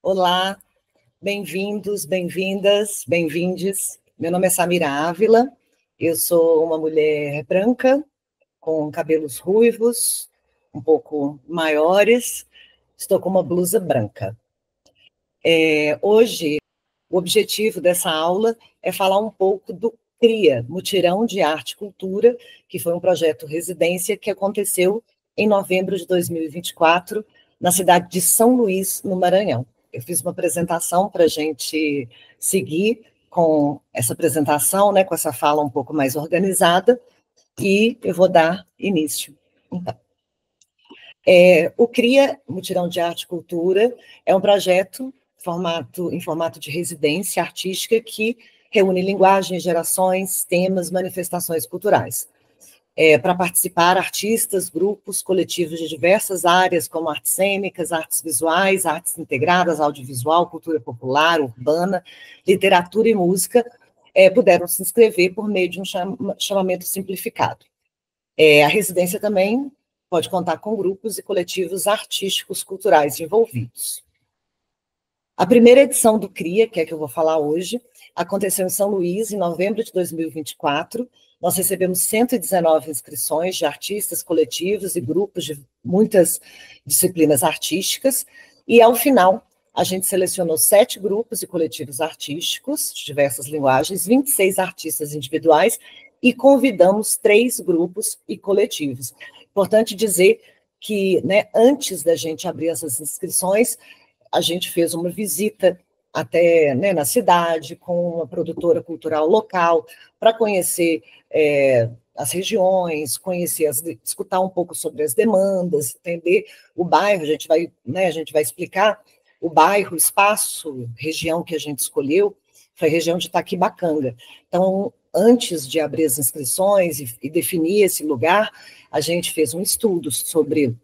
Olá, bem-vindos, bem-vindas, bem-vindes. Meu nome é Samira Ávila, eu sou uma mulher branca, com cabelos ruivos, um pouco maiores, estou com uma blusa branca. Hoje, o objetivo dessa aula é falar um pouco do CRIA, Mutirão de Arte e Cultura, que foi um projeto residência que aconteceu em novembro de 2024, na cidade de São Luís, no Maranhão. Eu fiz uma apresentação para a gente seguir com essa apresentação, né, com essa fala um pouco mais organizada, e eu vou dar início. Então, o CRIA, Mutirão de Arte e Cultura, é um projeto em formato de residência artística que reúne linguagens, gerações, temas, manifestações culturais. Para participar, artistas, grupos, coletivos de diversas áreas, como artes cênicas, artes visuais, artes integradas, audiovisual, cultura popular, urbana, literatura e música, puderam se inscrever por meio de um chamamento simplificado. A residência também pode contar com grupos e coletivos artísticos culturais envolvidos. A primeira edição do CRIA, que é que eu vou falar hoje, aconteceu em São Luís, em novembro de 2024. Nós recebemos 119 inscrições de artistas, coletivos e grupos de muitas disciplinas artísticas, e, ao final, a gente selecionou 7 grupos e coletivos artísticos de diversas linguagens, 26 artistas individuais, e convidamos 3 grupos e coletivos. Importante dizer que, né, antes da gente abrir essas inscrições, a gente fez uma visita até, né, na cidade, com uma produtora cultural local, para conhecer as regiões, escutar um pouco sobre as demandas, entender o bairro. A gente vai explicar o bairro, o espaço, região que a gente escolheu, foi a região de Itaquibacanga. Então, antes de abrir as inscrições e definir esse lugar, a gente fez um estudo sobre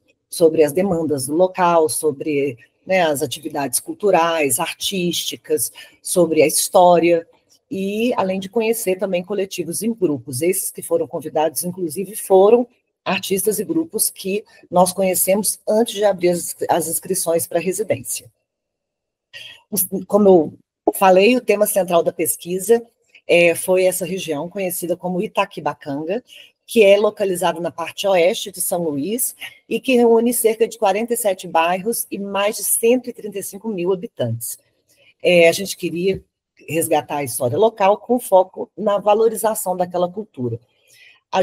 as demandas do local, sobre, né, as atividades culturais, artísticas, sobre a história, e além de conhecer também coletivos e grupos. Esses que foram convidados, inclusive, foram artistas e grupos que nós conhecemos antes de abrir as inscrições para a residência. Como eu falei, o tema central da pesquisa foi essa região conhecida como Itaquibacanga, que é localizada na parte oeste de São Luís e que reúne cerca de 47 bairros e mais de 135 mil habitantes. A gente queria resgatar a história local com foco na valorização daquela cultura. A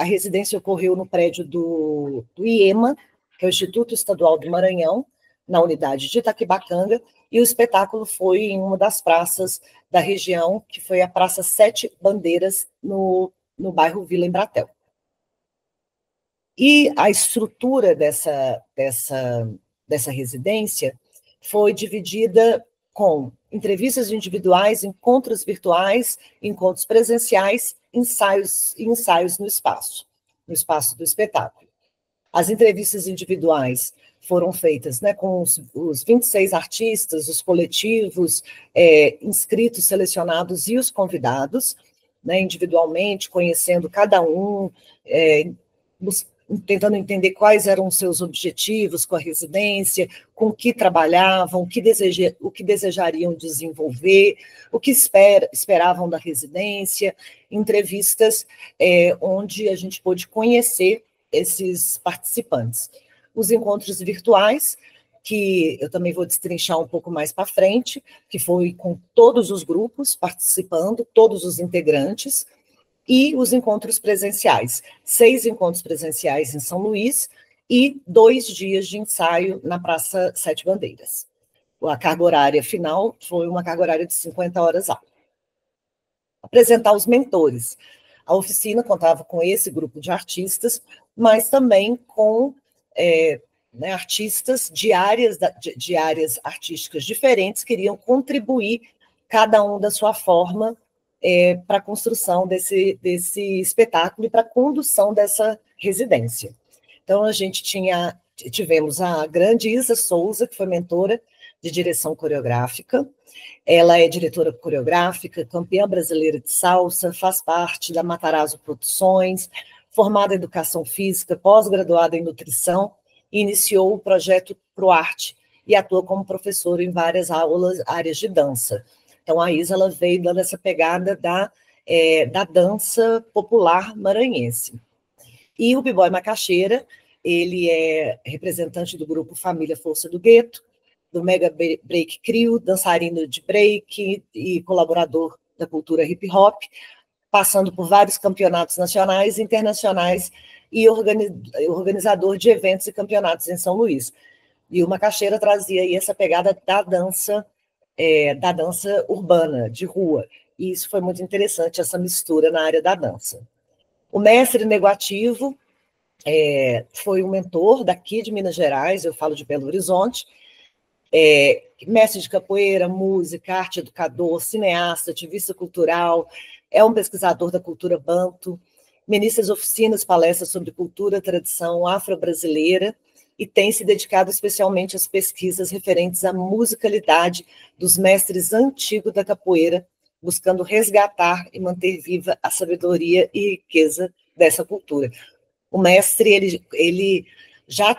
residência ocorreu no prédio do IEMA, que é o Instituto Estadual do Maranhão, na unidade de Itaquibacanga, e o espetáculo foi em uma das praças da região, que foi a Praça Sete Bandeiras, no bairro Vila Embratel. E a estrutura dessa residência foi dividida com entrevistas individuais, encontros virtuais, encontros presenciais, ensaios no espaço do espetáculo. As entrevistas individuais foram feitas, né, com os 26 artistas, os coletivos inscritos, selecionados e os convidados, né, individualmente, conhecendo cada um, tentando entender quais eram os seus objetivos com a residência, com o que trabalhavam, o que desejariam desenvolver, o que esperavam da residência, entrevistas onde a gente pôde conhecer esses participantes. Os encontros virtuais, que eu também vou destrinchar um pouco mais para frente, que foi com todos os grupos participando, todos os integrantes, e os encontros presenciais, 6 encontros presenciais em São Luís e 2 dias de ensaio na Praça Sete Bandeiras. A carga horária final foi uma carga horária de 50 horas aula. Apresentar os mentores. A oficina contava com esse grupo de artistas, mas também com né, artistas de áreas artísticas diferentes, que iriam contribuir, cada um da sua forma, para a construção desse espetáculo e para a condução dessa residência. Então, tivemos a grande Isa Souza, que foi mentora de direção coreográfica. Ela é diretora coreográfica, campeã brasileira de salsa, faz parte da Matarazzo Produções, formada em educação física, pós-graduada em nutrição, e iniciou o projeto ProArte, e atua como professora em várias áreas de dança. Então, a Isa ela veio dando essa pegada da dança popular maranhense. E o B-Boy Macaxeira, ele é representante do grupo Família Força do Gueto, do Mega Break Crew, dançarino de break e colaborador da cultura hip hop, passando por vários campeonatos nacionais e internacionais e organizador de eventos e campeonatos em São Luís. E o Macaxeira trazia aí essa pegada da dança urbana, de rua. E isso foi muito interessante, essa mistura na área da dança. O mestre Negativo foi um mentor daqui de Minas Gerais, eu falo de Belo Horizonte, mestre de capoeira, música, arte educador, cineasta, ativista cultural, é um pesquisador da cultura banto, ministra oficinas, palestras sobre cultura, tradição afro-brasileira, e tem se dedicado especialmente às pesquisas referentes à musicalidade dos mestres antigos da capoeira, buscando resgatar e manter viva a sabedoria e riqueza dessa cultura. O mestre, ele já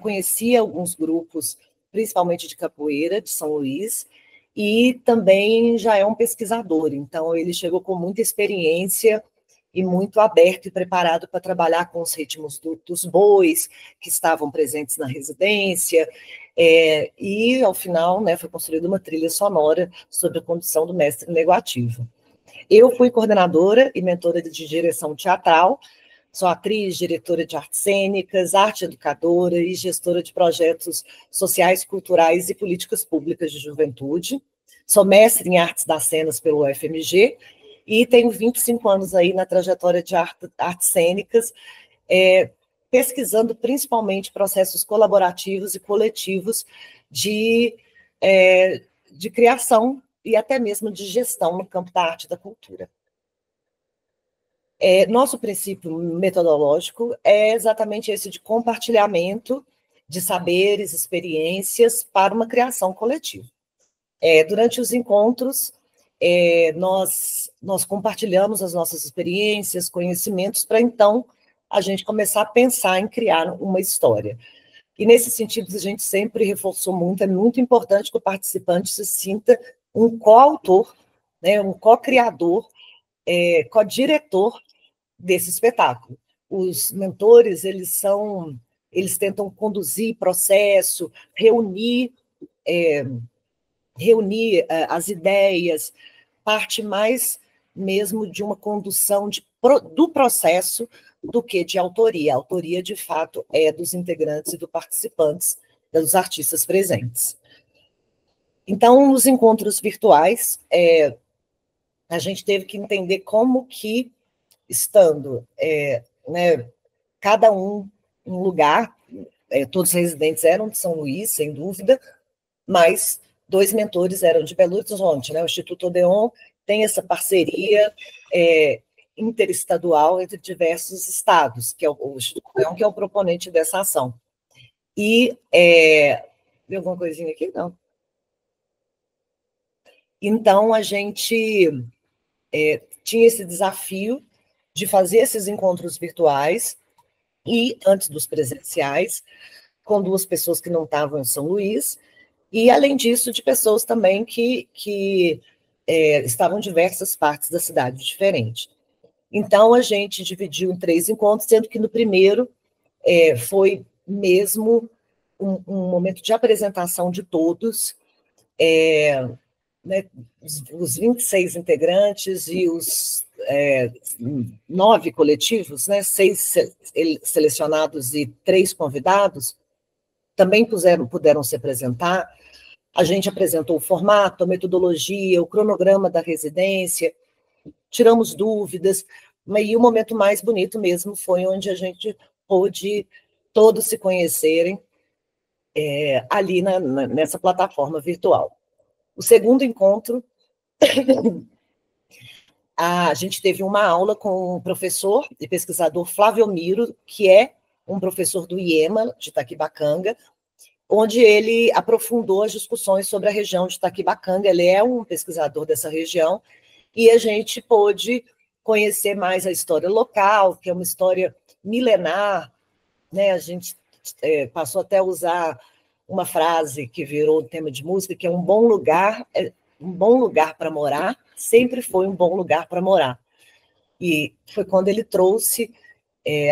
conhecia alguns grupos, principalmente de capoeira, de São Luís, e também já é um pesquisador, então ele chegou com muita experiência e muito aberto e preparado para trabalhar com os ritmos dos bois que estavam presentes na residência, e ao final, né, foi construída uma trilha sonora sobre a condução do mestre Negativo. Eu fui coordenadora e mentora de direção teatral, sou atriz, diretora de artes cênicas, arte educadora e gestora de projetos sociais, culturais e políticas públicas de juventude. Sou mestre em artes das cenas pelo UFMG e tenho 25 anos aí na trajetória de artes cênicas, pesquisando principalmente processos colaborativos e coletivos de criação e até mesmo de gestão no campo da arte e da cultura. Nosso princípio metodológico é exatamente esse de compartilhamento de saberes, experiências para uma criação coletiva. Durante os encontros, nós compartilhamos as nossas experiências, conhecimentos, para então a gente começar a pensar em criar uma história. E nesse sentido, a gente sempre reforçou muito, é muito importante que o participante se sinta um coautor, né, um co-criador, co-diretor desse espetáculo. Os mentores, eles tentam conduzir processo, reunir as ideias, parte mais mesmo de uma condução do processo do que de autoria. A autoria, de fato, é dos integrantes e dos participantes, dos artistas presentes. Então, nos encontros virtuais, a gente teve que entender como que, estando né, cada um em um lugar, todos os residentes eram de São Luís, sem dúvida, mas 2 mentores eram de Belo Horizonte, né? O Instituto Odeon tem essa parceria interestadual entre diversos estados, que é o Instituto Odeon, que é o proponente dessa ação. E viu alguma coisinha aqui? Não. Então, a gente tinha esse desafio de fazer esses encontros virtuais e antes dos presenciais, com 2 pessoas que não estavam em São Luís, e, além disso, de pessoas também que estavam em diversas partes da cidade diferentes. Então, a gente dividiu em 3 encontros, sendo que no primeiro foi mesmo um momento de apresentação de todos, né, os 26 integrantes e os 9 coletivos, né, 6 selecionados e 3 convidados, também puderam se apresentar. A gente apresentou o formato, a metodologia, o cronograma da residência, tiramos dúvidas, e o momento mais bonito mesmo foi onde a gente pôde todos se conhecerem ali nessa plataforma virtual. O segundo encontro, a gente teve uma aula com o professor e pesquisador Flávio Miro, que é um professor do IEMA, de Itaquibacanga, onde ele aprofundou as discussões sobre a região de Itaquibacanga. Ele é um pesquisador dessa região, e a gente pôde conhecer mais a história local, que é uma história milenar, né? A gente passou até a usar uma frase que virou tema de música, que é um bom lugar para morar, sempre foi um bom lugar para morar. E foi quando ele trouxe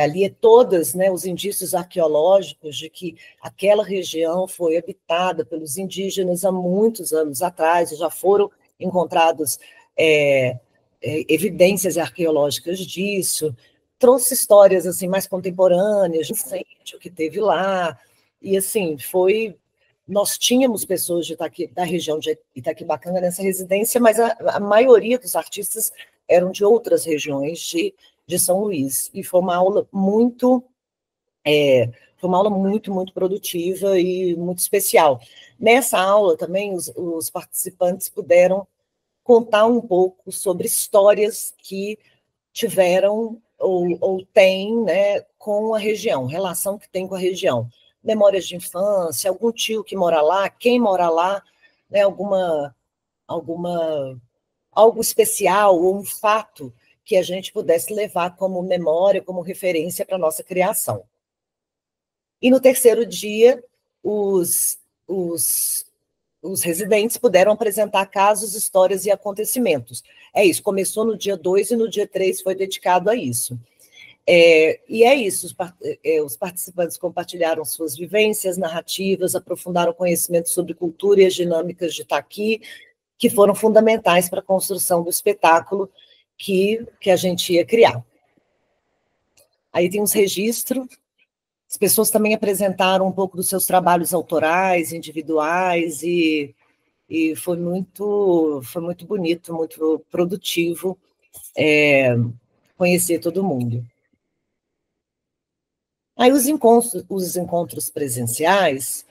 ali todos, né, os indícios arqueológicos de que aquela região foi habitada pelos indígenas há muitos anos atrás, e já foram encontrados evidências arqueológicas disso, trouxe histórias assim mais contemporâneas, do incêndio que teve lá, e assim, nós tínhamos pessoas da região de Itaquibacanga nessa residência, mas a maioria dos artistas eram de outras regiões de São Luís, e foi uma aula muito, muito produtiva e muito especial. Nessa aula também os participantes puderam contar um pouco sobre histórias que tiveram ou têm, né, com a região, relação que tem com a região. Memórias de infância, algum tio que mora lá, quem mora lá, né, algo especial ou um fato que a gente pudesse levar como memória, como referência para a nossa criação. E no terceiro dia, os residentes puderam apresentar casos, histórias e acontecimentos. É isso, começou no dia 2 e no dia 3 foi dedicado a isso. E é isso, os participantes compartilharam suas vivências, narrativas, aprofundaram conhecimento sobre cultura e as dinâmicas de Itaqui, que foram fundamentais para a construção do espetáculo que a gente ia criar. Aí tem uns registros, as pessoas também apresentaram um pouco dos seus trabalhos autorais, individuais, e foi muito bonito, muito produtivo conhecer todo mundo. Aí os encontros presenciais,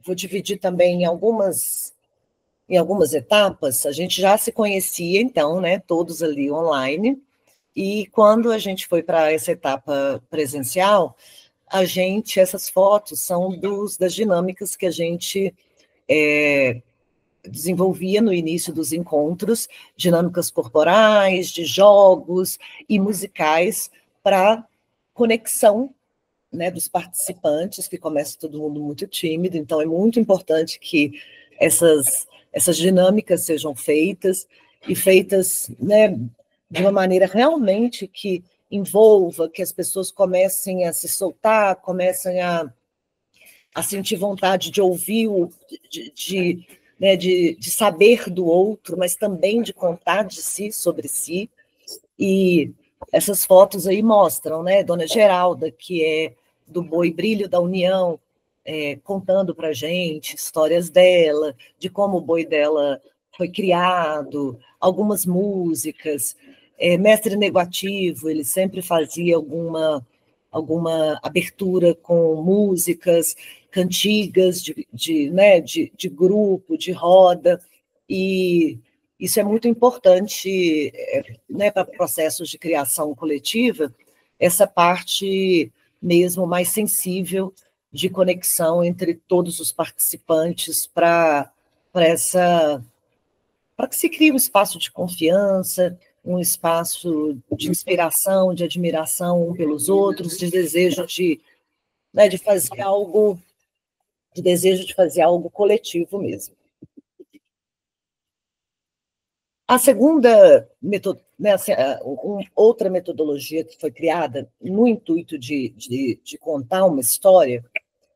vou dividir também em algumas etapas. A gente já se conhecia, então, né, todos ali online, e quando a gente foi para essa etapa presencial, essas fotos são das dinâmicas que a gente desenvolvia no início dos encontros, dinâmicas corporais, de jogos e musicais para conexão, né, dos participantes, que começa todo mundo muito tímido, então é muito importante que essas dinâmicas sejam feitas, e feitas, né, de uma maneira realmente que envolva, que as pessoas comecem a se soltar, comecem a sentir vontade de ouvir, de saber do outro, mas também de contar de si, sobre si. E essas fotos aí mostram, né, Dona Geralda, que é do Boi Brilho da União, contando para a gente histórias dela, de como o boi dela foi criado, algumas músicas. Mestre Negativo, ele sempre fazia alguma abertura com músicas, cantigas de grupo, de roda, e isso é muito importante, né, para processos de criação coletiva, essa parte mesmo mais sensível de conexão entre todos os participantes para que se crie um espaço de confiança, um espaço de inspiração, de admiração um pelos outros, de desejo de fazer algo, coletivo mesmo. A segunda outra metodologia que foi criada no intuito de contar uma história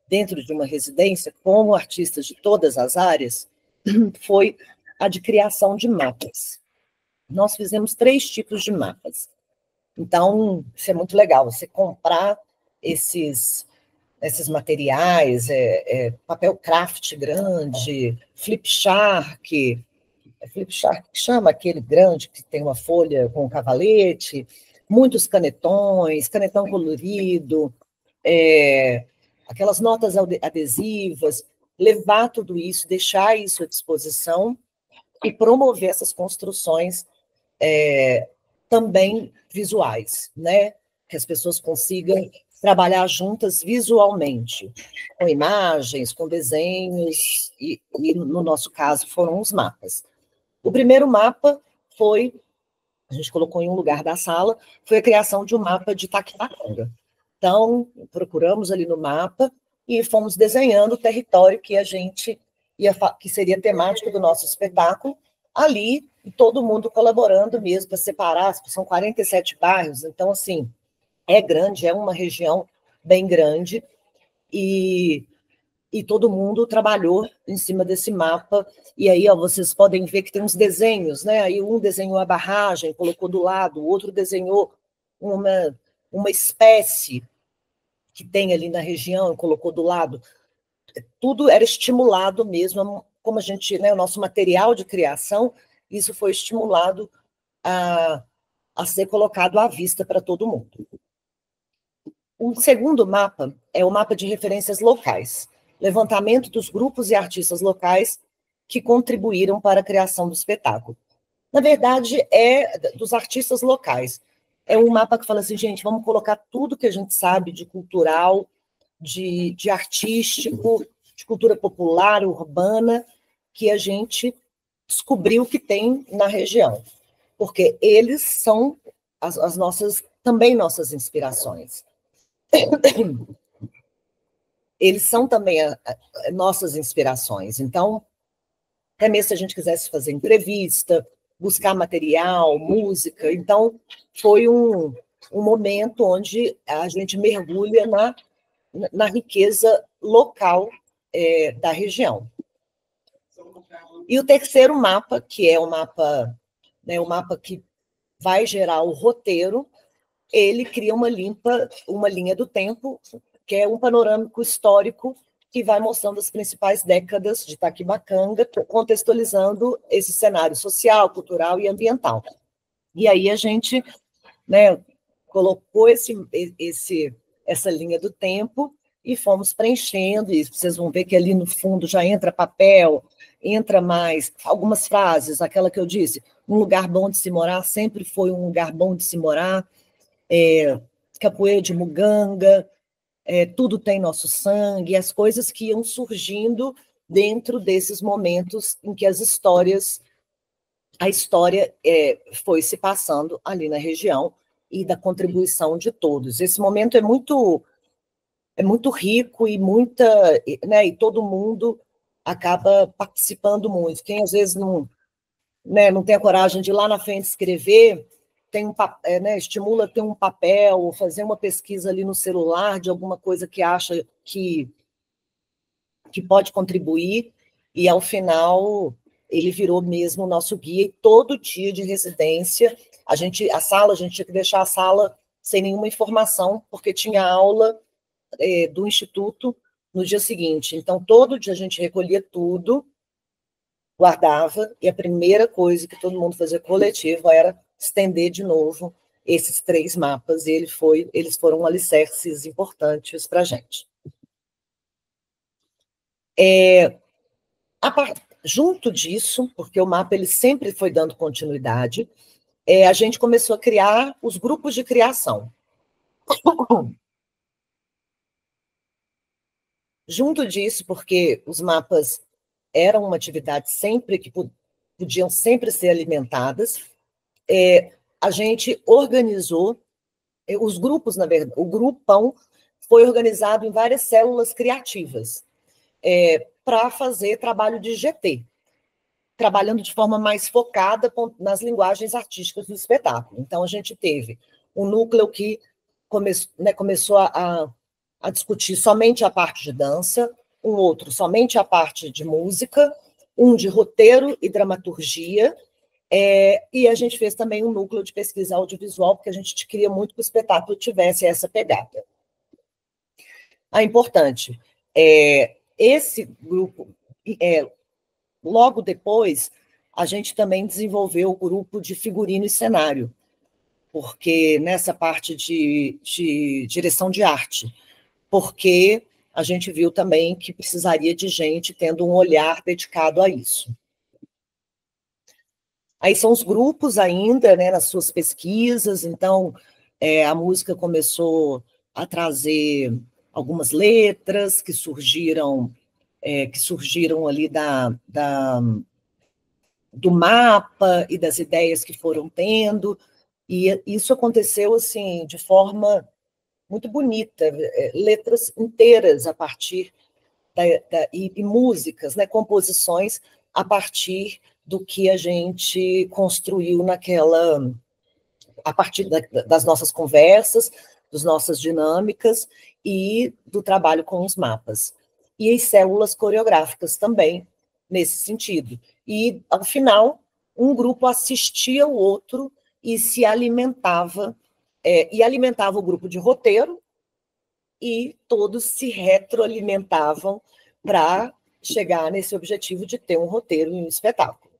dentro de uma residência, com artistas de todas as áreas, foi a de criação de mapas. Nós fizemos 3 tipos de mapas. Então, isso é muito legal, você comprar esses materiais, papel craft grande, Flipchart que chama aquele grande que tem uma folha com um cavalete, muitos canetões, canetão colorido, aquelas notas adesivas, levar tudo isso, deixar isso à disposição e promover essas construções também visuais, né? Que as pessoas consigam trabalhar juntas visualmente, com imagens, com desenhos, e no nosso caso foram os mapas. O primeiro mapa a gente colocou em um lugar da sala, foi a criação de um mapa de Itaquibacanga. Então, procuramos ali no mapa e fomos desenhando o território que a gente que seria temático do nosso espetáculo, ali, e todo mundo colaborando mesmo para separar, são 47 bairros, então, assim, é grande, é uma região bem grande, e todo mundo trabalhou em cima desse mapa, e aí ó, vocês podem ver que tem uns desenhos, né? Aí um desenhou a barragem, colocou do lado, o outro desenhou uma espécie que tem ali na região, colocou do lado. Tudo era estimulado mesmo, como a gente, né, o nosso material de criação, isso foi estimulado a ser colocado à vista para todo mundo. O segundo mapa é o mapa de referências locais, levantamento dos grupos e artistas locais que contribuíram para a criação do espetáculo. Na verdade, é dos artistas locais. É um mapa que fala assim, gente, vamos colocar tudo que a gente sabe de cultural, de artístico, de cultura popular, urbana, que a gente descobriu que tem na região. Porque eles são as nossas, também nossas inspirações. Eles são também nossas inspirações. Então, até mesmo se a gente quisesse fazer entrevista, buscar material, música, então foi um momento onde a gente mergulha na riqueza local da região. E o terceiro mapa, que é o mapa, né, o mapa que vai gerar o roteiro, ele cria uma linha do tempo, que é um panorâmico histórico que vai mostrando as principais décadas de Taquibacanga, contextualizando esse cenário social, cultural e ambiental. E aí a gente, né, colocou essa linha do tempo e fomos preenchendo, e vocês vão ver que ali no fundo já entra papel, entra mais algumas frases, aquela que eu disse, um lugar bom de se morar sempre foi um lugar bom de se morar, Capoeira de Muganga, tudo tem nosso sangue, as coisas que iam surgindo dentro desses momentos em que a história foi se passando ali na região e da contribuição de todos. Esse momento é muito rico e né, e todo mundo acaba participando muito. Quem às vezes não tem a coragem de ir lá na frente escrever, né, estimula ter um papel, ou fazer uma pesquisa ali no celular de alguma coisa que acha que pode contribuir, e ao final ele virou mesmo o nosso guia, e todo dia de residência, a gente tinha que deixar a sala sem nenhuma informação, porque tinha aula do Instituto no dia seguinte. Então, todo dia a gente recolhia tudo, guardava, e a primeira coisa que todo mundo fazia coletivo era estender de novo esses 3 mapas, e eles foram alicerces importantes para a gente. Junto disso, porque o mapa ele sempre foi dando continuidade, a gente começou a criar os grupos de criação. Junto disso, porque os mapas eram uma atividade sempre que podiam sempre ser alimentadas, a gente organizou os grupos, na verdade, o grupão foi organizado em várias células criativas para fazer trabalho de GT, trabalhando de forma mais focada nas linguagens artísticas do espetáculo. Então, a gente teve um núcleo que começou a discutir somente a parte de dança, um outro somente a parte de música, um de roteiro e dramaturgia, e a gente fez também um núcleo de pesquisa audiovisual, porque a gente queria muito que o espetáculo tivesse essa pegada. Importante, esse grupo, logo depois, a gente também desenvolveu o grupo de figurino e cenário, porque nessa parte de direção de arte, porque a gente viu também que precisaria de gente tendo um olhar dedicado a isso. Aí são os grupos ainda, né, nas suas pesquisas, então a música começou a trazer algumas letras que surgiram ali do mapa e das ideias que foram tendo, e isso aconteceu assim de forma muito bonita, letras inteiras a partir e músicas, né, composições a partir do que a gente construiu a partir das nossas conversas, das nossas dinâmicas e do trabalho com os mapas. E as células coreográficas também, nesse sentido. E, ao final, um grupo assistia o outro e se alimentava, e alimentava o grupo de roteiro, e todos se retroalimentavam para chegar nesse objetivo de ter um roteiro e um espetáculo.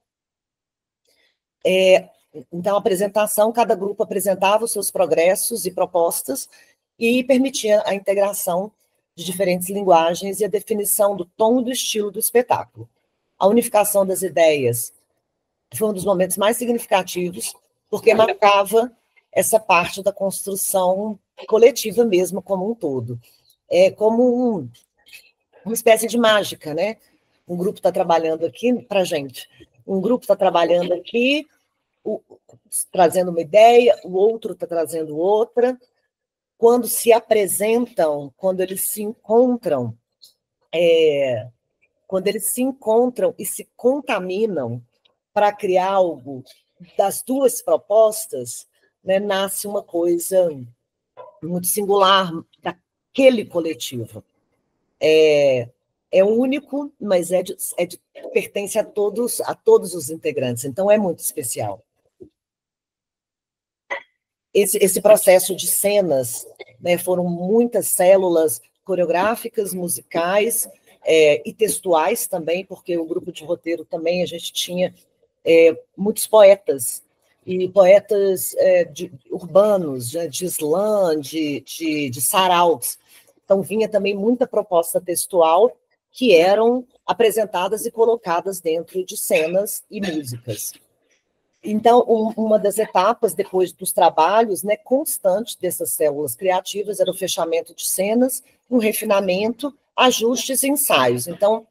Então, a apresentação, cada grupo apresentava os seus progressos e propostas e permitia a integração de diferentes linguagens e a definição do tom e do estilo do espetáculo. A unificação das ideias foi um dos momentos mais significativos, porque marcava essa parte da construção coletiva mesmo, como um todo. É como uma espécie de mágica, né? Um grupo está trabalhando aqui para a gente, um grupo está trabalhando aqui, trazendo uma ideia, o outro está trazendo outra. Quando se apresentam, quando eles se encontram e se contaminam para criar algo das duas propostas, né, nasce uma coisa muito singular daquele coletivo. É único, mas pertence a todos os integrantes, então é muito especial. Esse processo de cenas, né, foram muitas células coreográficas, musicais e textuais também, porque o grupo de roteiro também a gente tinha muitos poetas, e poetas urbanos, de slam, de saraus. Então, vinha também muita proposta textual que eram apresentadas e colocadas dentro de cenas e músicas. Então, uma das etapas, depois dos trabalhos, né, constantes dessas células criativas, era o fechamento de cenas, um refinamento, ajustes e ensaios. Então,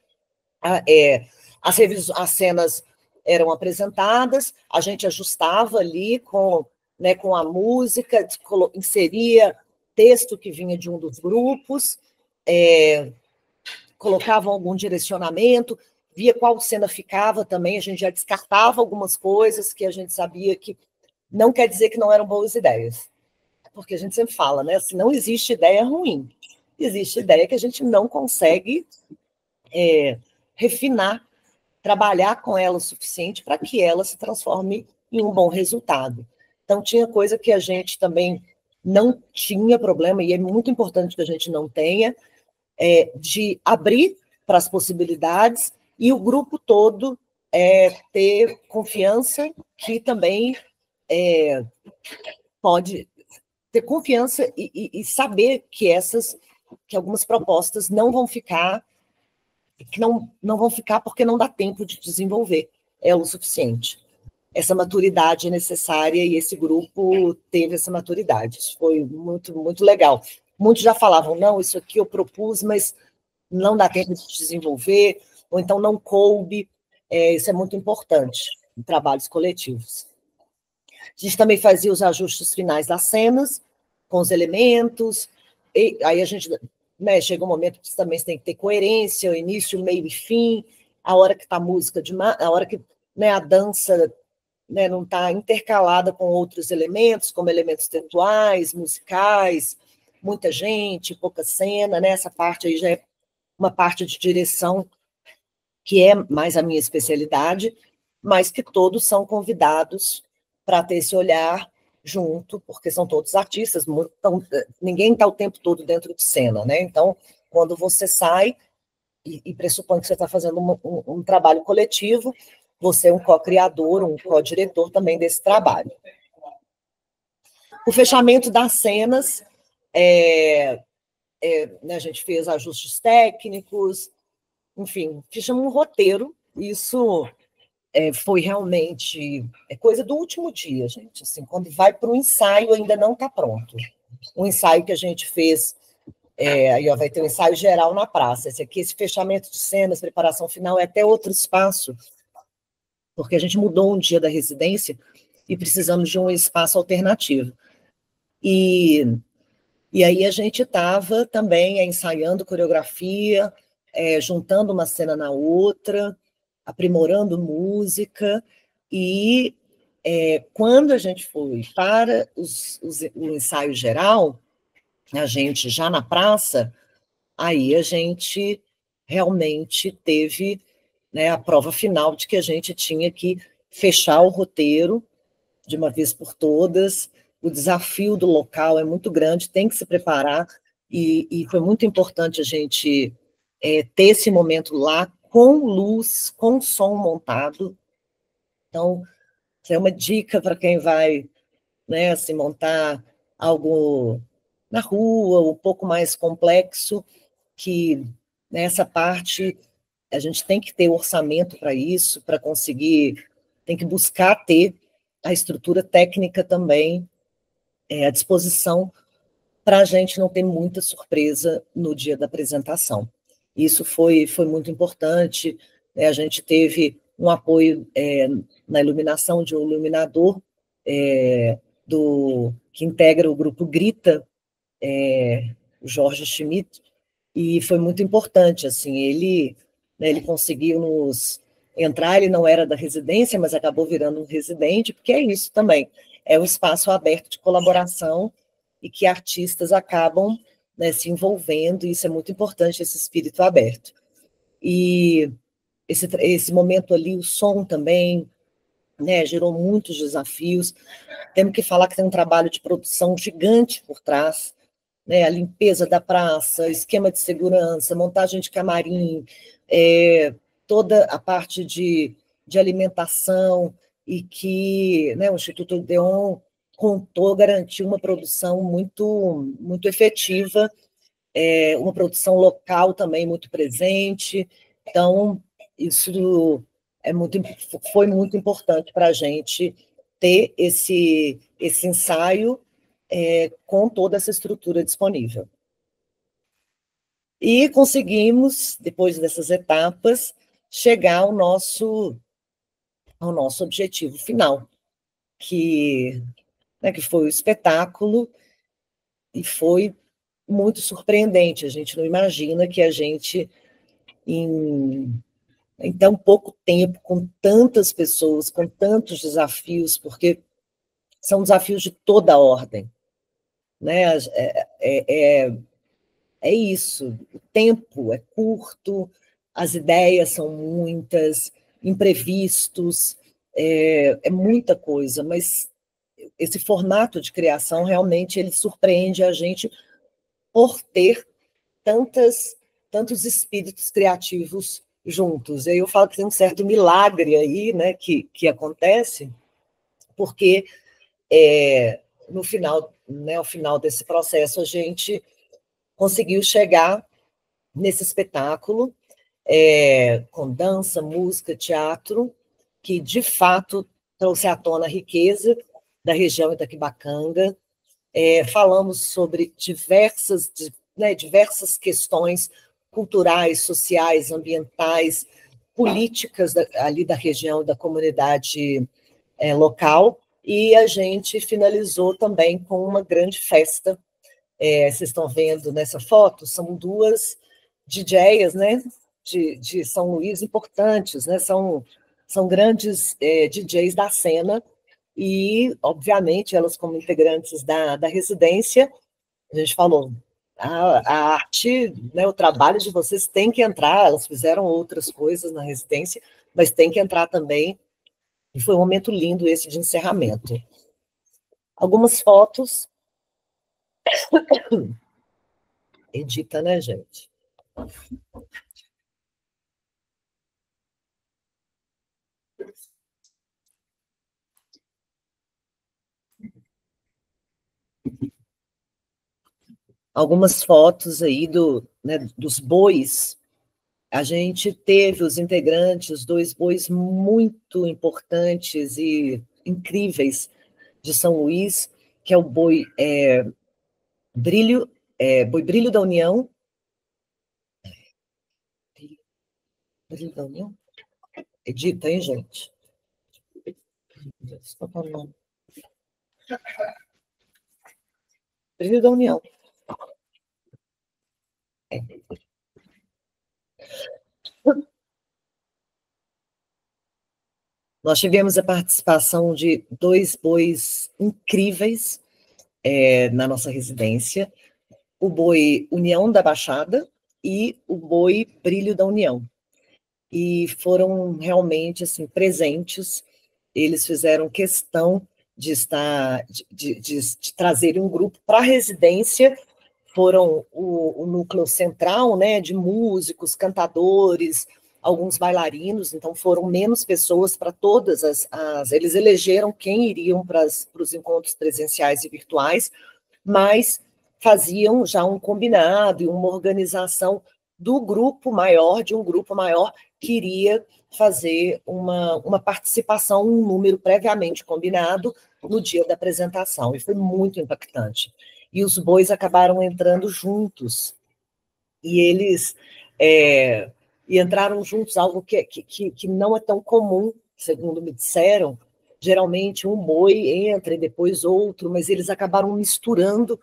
as cenas eram apresentadas, a gente ajustava ali com a música, inseria texto que vinha de um dos grupos, colocavam algum direcionamento, via qual cena ficava também, a gente já descartava algumas coisas que a gente sabia que não quer dizer que não eram boas ideias, porque a gente sempre fala, né? Assim, não existe ideia ruim, existe ideia que a gente não consegue refinar, trabalhar com ela o suficiente para que ela se transforme em um bom resultado. Então, tinha coisa que a gente também não tinha problema, e é muito importante que a gente não tenha, de abrir para as possibilidades e o grupo todo ter confiança que também pode ter confiança e saber que algumas propostas não vão ficar, que não vão ficar porque não dá tempo de desenvolver o suficiente. Essa maturidade é necessária e esse grupo teve essa maturidade. Isso foi muito, muito legal. Muitos já falavam, não, isso aqui eu propus, mas não dá tempo de desenvolver, ou então não coube. Isso é muito importante em trabalhos coletivos. A gente também fazia os ajustes finais das cenas, com os elementos, e aí a gente, né, chega um momento que também você tem que ter coerência, o início, meio e fim, a hora que está a música, a hora que, né, a dança, né, não está intercalada com outros elementos, como elementos textuais, musicais, muita gente, pouca cena, né? Essa parte aí já é uma parte de direção que é mais a minha especialidade, mas que todos são convidados para ter esse olhar junto, porque são todos artistas, ninguém está o tempo todo dentro de cena, né? Então, quando você sai e pressupõe que você está fazendo um trabalho coletivo, você é um co-criador, um co-diretor também desse trabalho. O fechamento das cenas, né, a gente fez ajustes técnicos, enfim, fizemos um roteiro, isso foi realmente coisa do último dia, gente, assim, quando vai para o ensaio ainda não está pronto. Um ensaio que a gente fez, aí vai ter um ensaio geral na praça, esse fechamento de cenas, preparação final, é até outro espaço, porque a gente mudou um dia da residência e precisamos de um espaço alternativo. E E aí a gente estava também ensaiando coreografia, juntando uma cena na outra, aprimorando música, e quando a gente foi para o ensaio geral, a gente já na praça, aí a gente realmente teve, né, a prova final de que a gente tinha que fechar o roteiro de uma vez por todas. O desafio do local é muito grande, tem que se preparar, e foi muito importante a gente ter esse momento lá com luz, com som montado. Então, isso é uma dica para quem vai, né, assim, montar algo na rua, um pouco mais complexo, que nessa parte a gente tem que ter orçamento para isso, para conseguir, tem que buscar ter a estrutura técnica também à disposição, para a gente não ter muita surpresa no dia da apresentação. Isso foi muito importante, a gente teve um apoio na iluminação de um iluminador que integra o grupo Grita, o Jorge Schmidt, e foi muito importante, assim, ele conseguiu nos entrar, ele não era da residência, mas acabou virando um residente, porque é isso também, é um espaço aberto de colaboração e que artistas acabam, né, se envolvendo, e isso é muito importante, esse espírito aberto. E esse momento ali, o som também, né, gerou muitos desafios, temos que falar que tem um trabalho de produção gigante por trás, né, a limpeza da praça, esquema de segurança, montagem de camarim, toda a parte de alimentação, e que, né, o Instituto Odeon contou, garantiu uma produção muito, muito efetiva, uma produção local também muito presente. Então, isso foi muito importante para a gente ter esse ensaio com toda essa estrutura disponível. E conseguimos, depois dessas etapas, chegar ao nosso objetivo final, que foi o espetáculo, e foi muito surpreendente. A gente não imagina que a gente, em tão pouco tempo, com tantas pessoas, com tantos desafios, porque são desafios de toda a ordem, né? É isso, o tempo é curto, as ideias são muitas, imprevistos, muita coisa, mas esse formato de criação realmente ele surpreende a gente por ter tantos espíritos criativos juntos. E aí eu falo que tem um certo milagre aí, né, que acontece, porque no final, né, ao final desse processo, a gente conseguiu chegar nesse espetáculo, com dança, música, teatro, que de fato trouxe à tona a riqueza da região Itaquibacanga. Falamos sobre diversas questões culturais, sociais, ambientais, políticas ali da região, da comunidade local, e a gente finalizou também com uma grande festa. Vocês estão vendo nessa foto, são duas DJs, né, de São Luís importantes, né, são grandes DJs da cena, e, obviamente, elas como integrantes da residência, a gente falou, a arte, né, o trabalho de vocês tem que entrar, elas fizeram outras coisas na residência, mas tem que entrar também, e foi um momento lindo esse de encerramento. Algumas fotos. Edita, né, gente? Algumas fotos aí dos bois. A gente teve os integrantes, 2 bois muito importantes e incríveis de São Luís, que é o boi Brilho, boi Brilho da União. Brilho da União? Edita, hein, gente? Brilho da União. Nós tivemos a participação de 2 bois incríveis na nossa residência, o boi União da Baixada e o boi Brilho da União. E foram realmente assim, presentes, eles fizeram questão de trazerem um grupo para a residência, foram o núcleo central, né, de músicos, cantadores, alguns bailarinos, então foram menos pessoas para todas eles elegeram quem iriam para os encontros presenciais e virtuais, mas faziam já um combinado e uma organização do grupo maior, de um grupo maior que iria fazer uma participação, um número previamente combinado no dia da apresentação, e foi muito impactante. E os bois acabaram entrando juntos, e eles entraram juntos, algo que não é tão comum, segundo me disseram. Geralmente um boi entra e depois outro, mas eles acabaram misturando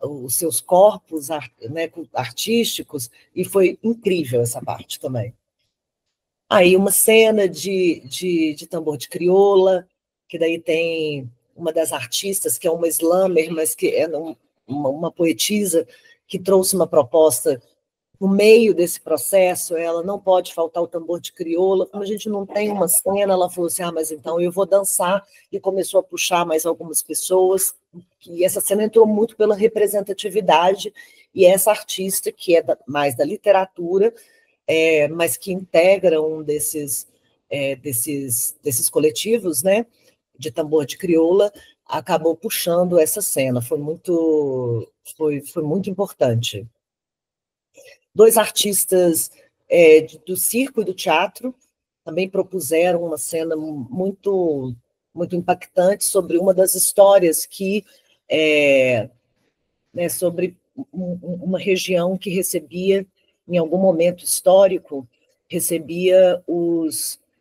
os seus corpos, né, artísticos, e foi incrível essa parte também. Aí uma cena de tambor de crioula, que daí tem uma das artistas, que é uma slammer, mas que é uma poetisa, que trouxe uma proposta no meio desse processo. Ela não pode faltar o tambor de crioula. Como a gente não tem uma cena, ela falou assim, mas então eu vou dançar, e começou a puxar mais algumas pessoas, e essa cena entrou muito pela representatividade, e essa artista, que é mais da literatura, mas que integra um desses coletivos, né, de tambor de crioula, acabou puxando essa cena. Foi muito importante. 2 artistas do circo e do teatro também propuseram uma cena muito impactante sobre uma das histórias que sobre uma região que recebia, em algum momento histórico, recebia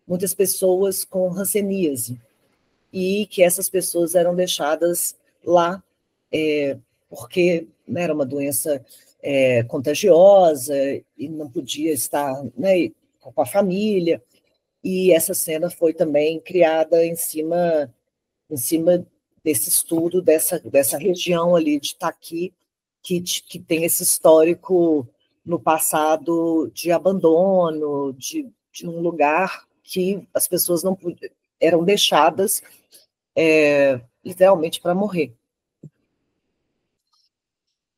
muitas pessoas com hanseníase, e que essas pessoas eram deixadas lá porque, né, era uma doença contagiosa e não podia estar, né, com a família. E essa cena foi também criada em cima desse estudo dessa região ali de Itaqui, que tem esse histórico no passado de abandono, de um lugar que as pessoas não eram deixadas literalmente para morrer.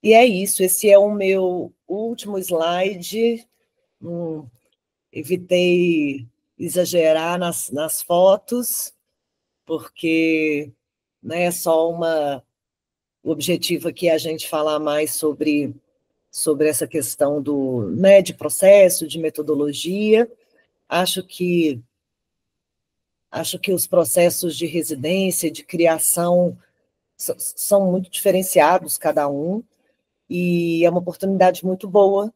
E é isso, esse é o meu último slide. Evitei exagerar nas fotos, porque, né, é só o objetivo aqui é a gente falar mais sobre essa questão né, de processo, de metodologia. Acho que os processos de residência, de criação, são muito diferenciados, cada um, e é uma oportunidade muito boa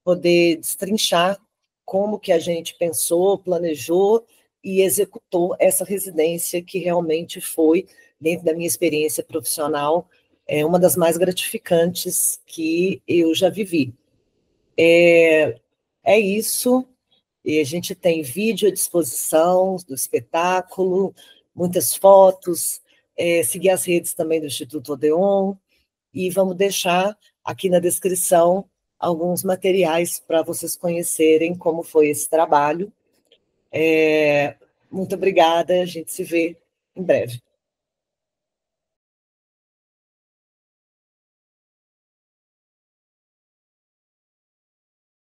poder destrinchar como que a gente pensou, planejou e executou essa residência, que realmente foi, dentro da minha experiência profissional, uma das mais gratificantes que eu já vivi. É isso, e a gente tem vídeo à disposição do espetáculo, muitas fotos, seguir as redes também do Instituto Odeon, e vamos deixar aqui na descrição alguns materiais para vocês conhecerem como foi esse trabalho. Muito obrigada, a gente se vê em breve.